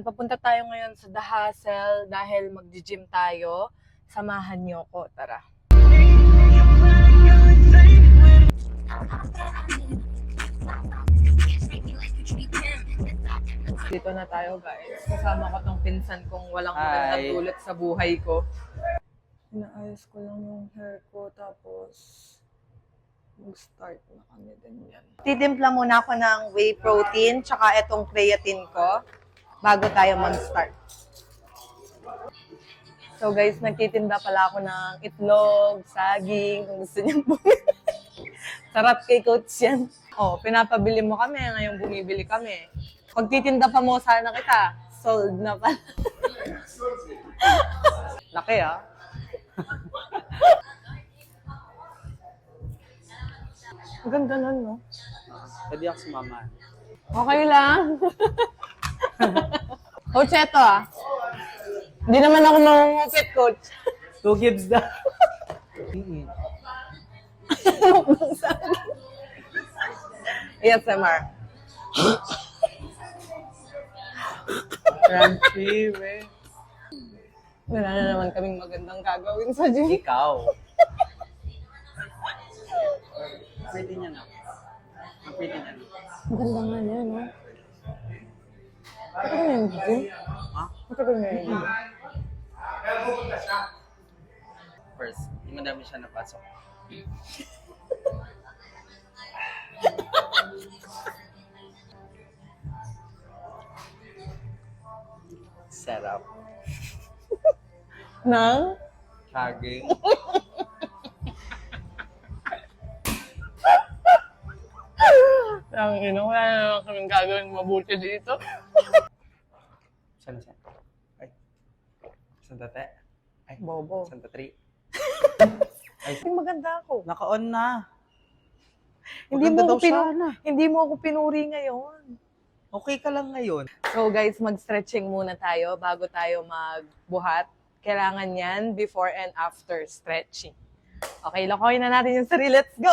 Papunta tayo ngayon sa The Hustle dahil mag-gym tayo. Samahan niyo ko, tara. Dito na tayo guys. Kasama ko tong pinsan kong walang magandang tulad sa buhay ko. Inaayos ko lang yung hair ko tapos mag-start na kami din yan. Titimpla muna ako ng whey protein tsaka itong creatine ko bago tayo mag-start. So guys, nagtitinda pala ako ng itlog, saging, kung gusto niyo bumili. Sarap kay Coach yan. Oh, pinapabili mo kami, ngayon bumibili kami. Pag titinda pa mo sana kita, sold na pa. Laki ah. Ang ganda nun, no? Pwede ako sumama. Okay lang. Coach, eto ah. Hindi naman ako mangungupit, Coach. 2 gives na. Yes, MR. Crunchy, we. Wala na naman kaming magandang gagawin sa gym. Ikaw. Pretty niya na. Ang pretty niya na. Ang ganda nga niya, no? Matagal na yung gym? Ha? Matagal na yung gym? First, hindi madami siya napasok. Setup. Nang? Saging. Ang ino, wala na naman kaming gagawin mabuti dito. Saan siya? Ay. Santa Te? Ay. Bobo. Santa Tri. Ay, maganda ako. Naka-on na. Hindi mo, Maganda ako daw sana. hindi mo ako pinuri ngayon. Okay ka lang ngayon. So guys, mag-stretching muna tayo bago tayo magbuhat. Kailangan yan before and after stretching. Okay, lokohin na natin yung sarili. Let's go!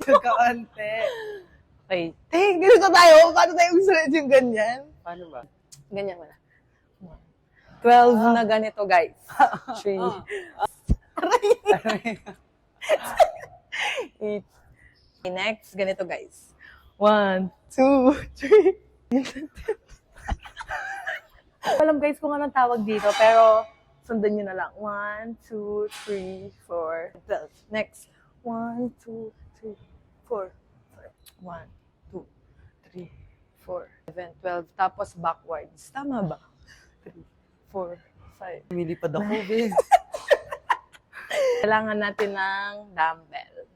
Kakaante. Okay. Hey, ganito tayo. Paano tayo mag-stretching ganyan? Paano ba? Ganyan mo na. 12 na ganito, guys. 3. 8. Next, ganito, guys. 1, 2, 3. Alam guys kung anong tawag dito, pero sundan nyo na lang. 1, 2, 3, 4, 12. Next. 1, 2, 3, 4. 1, 2, 3, 4, 7, 12. Tapos backwards. Tama ba? 3, 4, 5. Lumilipad ako, babe. Kailangan natin ng dumbbells.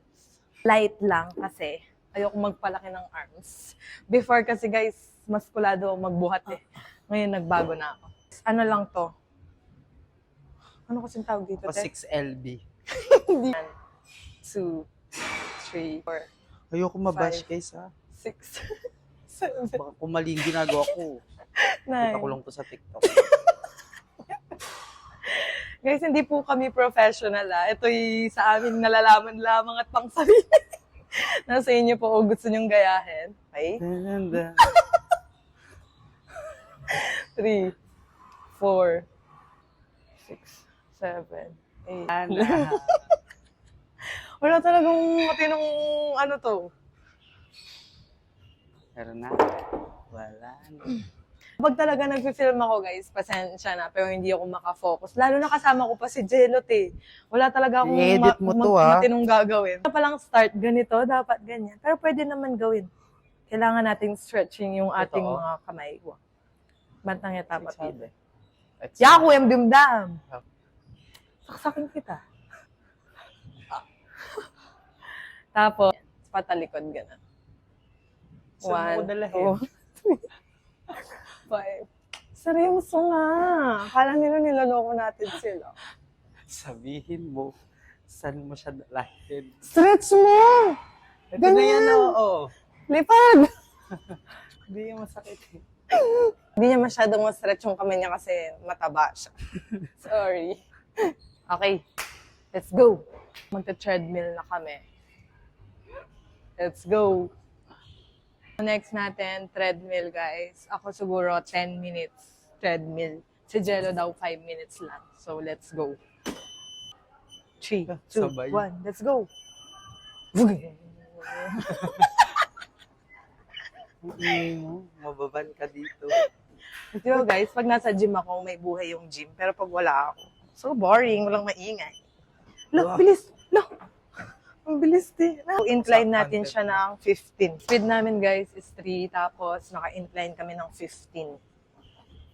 Light lang kasi ayoko magpalaki ng arms. Before kasi guys, maskulado ako magbuhat eh. Ngayon nagbago na ako. Ano lang to? Ano kasing tawag dito? O 6LB. Hindi. 2, 3, 4, Ayoko mabash, 5, guys, ha? 6, 7, Baka kung mali yung ginagawa ko. 9. Kita ko lang to sa TikTok. Guys, hindi po kami professional ah. Ito'y sa amin nalalaman lamang at pang sarili. Nasa inyo po kung gusto nyong gayahin. Okay? 3, 4, 6, 7, 8. Wala talagang matinong ano to. Pero na. Wala na. Pag talaga nag-film ako guys, pasensya na, pero hindi ako makafocus. Lalo na kasama ko pa si Jelot eh. Wala talaga akong I-edit mo to, ha? matinong gagawin. Ito palang start, ganito, dapat ganyan. Pero pwede naman gawin. Kailangan nating stretching yung ating Totoo. mga kamay. Bantang yata pa Sabi. Yaku, yung dimdam. Saksakin kita. Tapos, patalikod gano'n. Saan mo dalahin? 5. Seryoso nga. Akala nila niloloko natin sila. Sabihin mo, saan mo siya dalahin? Stretch mo! Ito na yan, oo. Lipad! Hindi yung masakit eh. Hindi niya masyadong ma-stretch yung kamay niya kasi mataba siya. Sorry. Okay. Let's go. Magta-treadmill na kami. Let's go. Next natin, treadmill guys. Ako siguro 10 minutes treadmill. Si Jello daw 5 minutes lang. So let's go. 3, 2, Sabay. 1, let's go. Mababan ka dito. Di ba guys, pag nasa gym ako, may buhay yung gym. Pero pag wala ako, so boring, walang maingay. Look, Wow. bilis! Look! Ang bilis din. Incline Sa natin content siya ng 15. Speed namin guys is 3, tapos naka-incline kami ng 15.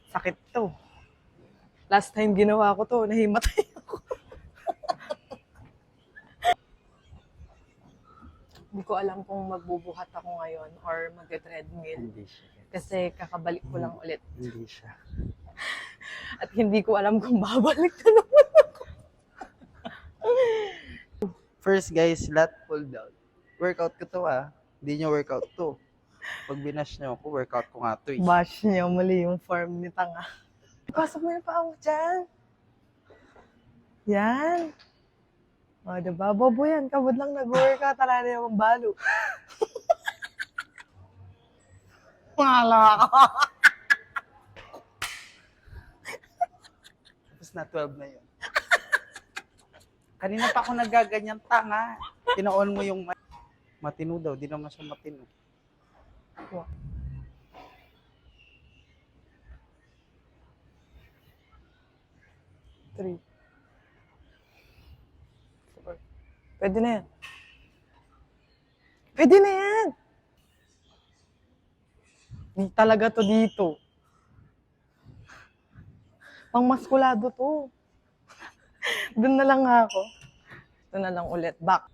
Sakit to. Last time ginawa ko to, nahimatay ako. Hindi ko alam kung magbubuhat ako ngayon or mag-treadmill. Hindi siya. Kasi kakabalik ko lang ulit. Hindi siya. At hindi ko alam kung babalik na naman ako. First guys, lat pull down. Workout ko to Hindi nyo workout to. Pag binash nyo ako, workout ko nga to Bash niya, mali yung form ni Tanga. Pasok mo yung paa mo dyan. Yan. O, diba? Bobo yan. Kabod lang nag-workout. Tala na yung balo. Wala ka. Tapos na 12 na yun. Kanina pa ako nagaganyan, tanga. Tinaon mo yung matino daw. Di naman siya matino. Three. Four. Pwede na yan. Pwede na yan. Di talaga to dito. Pang maskulado to. Doon na lang ako. Doon na lang ulit. Back.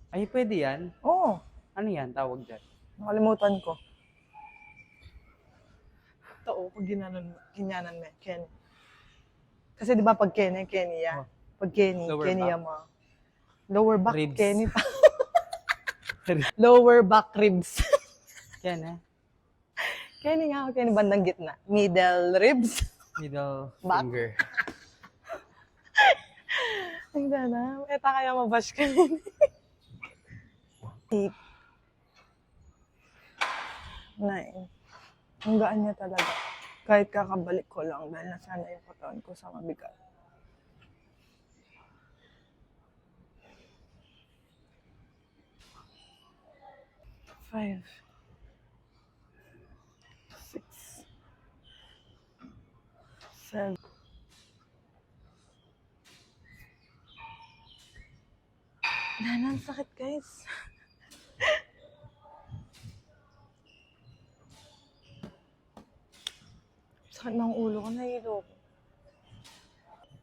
Ay, pwede yan? Oo. Ano yan? Tawag dyan? Nakalimutan ko. Ito, pag ginyanan mo, Kenny. Kasi di ba pag Kenny ya. Oh. Pag Kenny, Lower Kenny back. ya mo. Lower back, Ribs. Kenny pa. Lower back ribs. Yan Kenny nga, Kenny bandang gitna. Middle ribs. Middle Back. finger. Ang gana. Eta kaya mabash ka rin. 8. 9. Ang gaan niya talaga. Kahit kakabalik ko lang dahil nasana yung katawan ko sa mabigat. 5. 6. 7. Ang sakit guys. Sakit ng ulo ko, nahilo ko.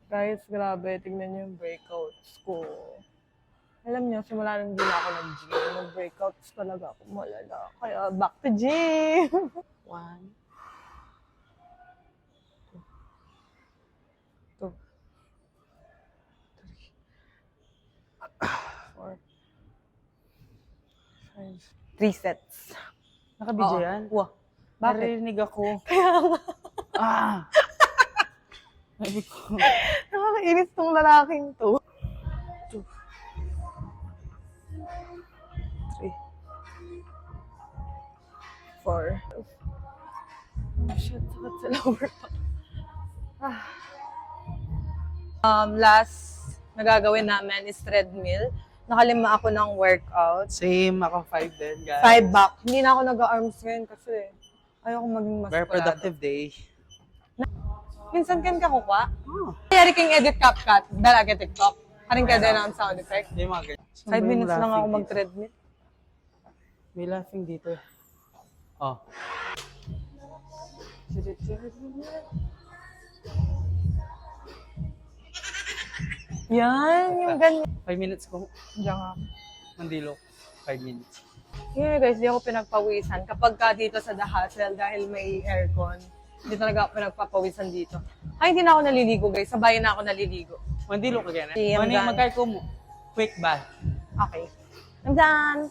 Guys, grabe, tignan niyo yung breakouts ko. Alam niyo, simula nang hindi na ako nag-gym, nag-breakouts talaga ako malala. Kaya back to gym! 1, 2, 3, 4, 5, 3 sets. Nakabidyo yan? Wow. Bakit? Narinig ako. Kaya nga. Sabi ko. Nakakainis tong lalaking to. 2, 3, 4. Oh shit, sakit sa lower back. Last na gagawin namin is treadmill. Nakalima ako ng workout. Same, ako 5 din, guys. 5 back. Hindi na ako nag-arms ngayon kasi ayoko maging mas Very productive day. Minsan kan ka kuha. Oh. Kaya king edit CapCut. Dala ka TikTok. Karing ka din ang sound effect. Hindi mga ganyan. 5 minutes lang ako mag-treadmill. May laughing dito. Oh. Yan, yung ganyan. 5 minutes ko. Diyan nga. Mandilo. 5 minutes. Yeah, guys, di ako pinagpawisan. Kapag ka dito sa The Hustle, dahil may aircon, hindi talaga ako pinagpapawisan dito. Ay, hindi na ako naliligo, guys. Sa bayan na ako naliligo. Mandilo ka ganyan. See, I'm Ano yung done. magkay ko mo? Quick bath. Okay. I'm done.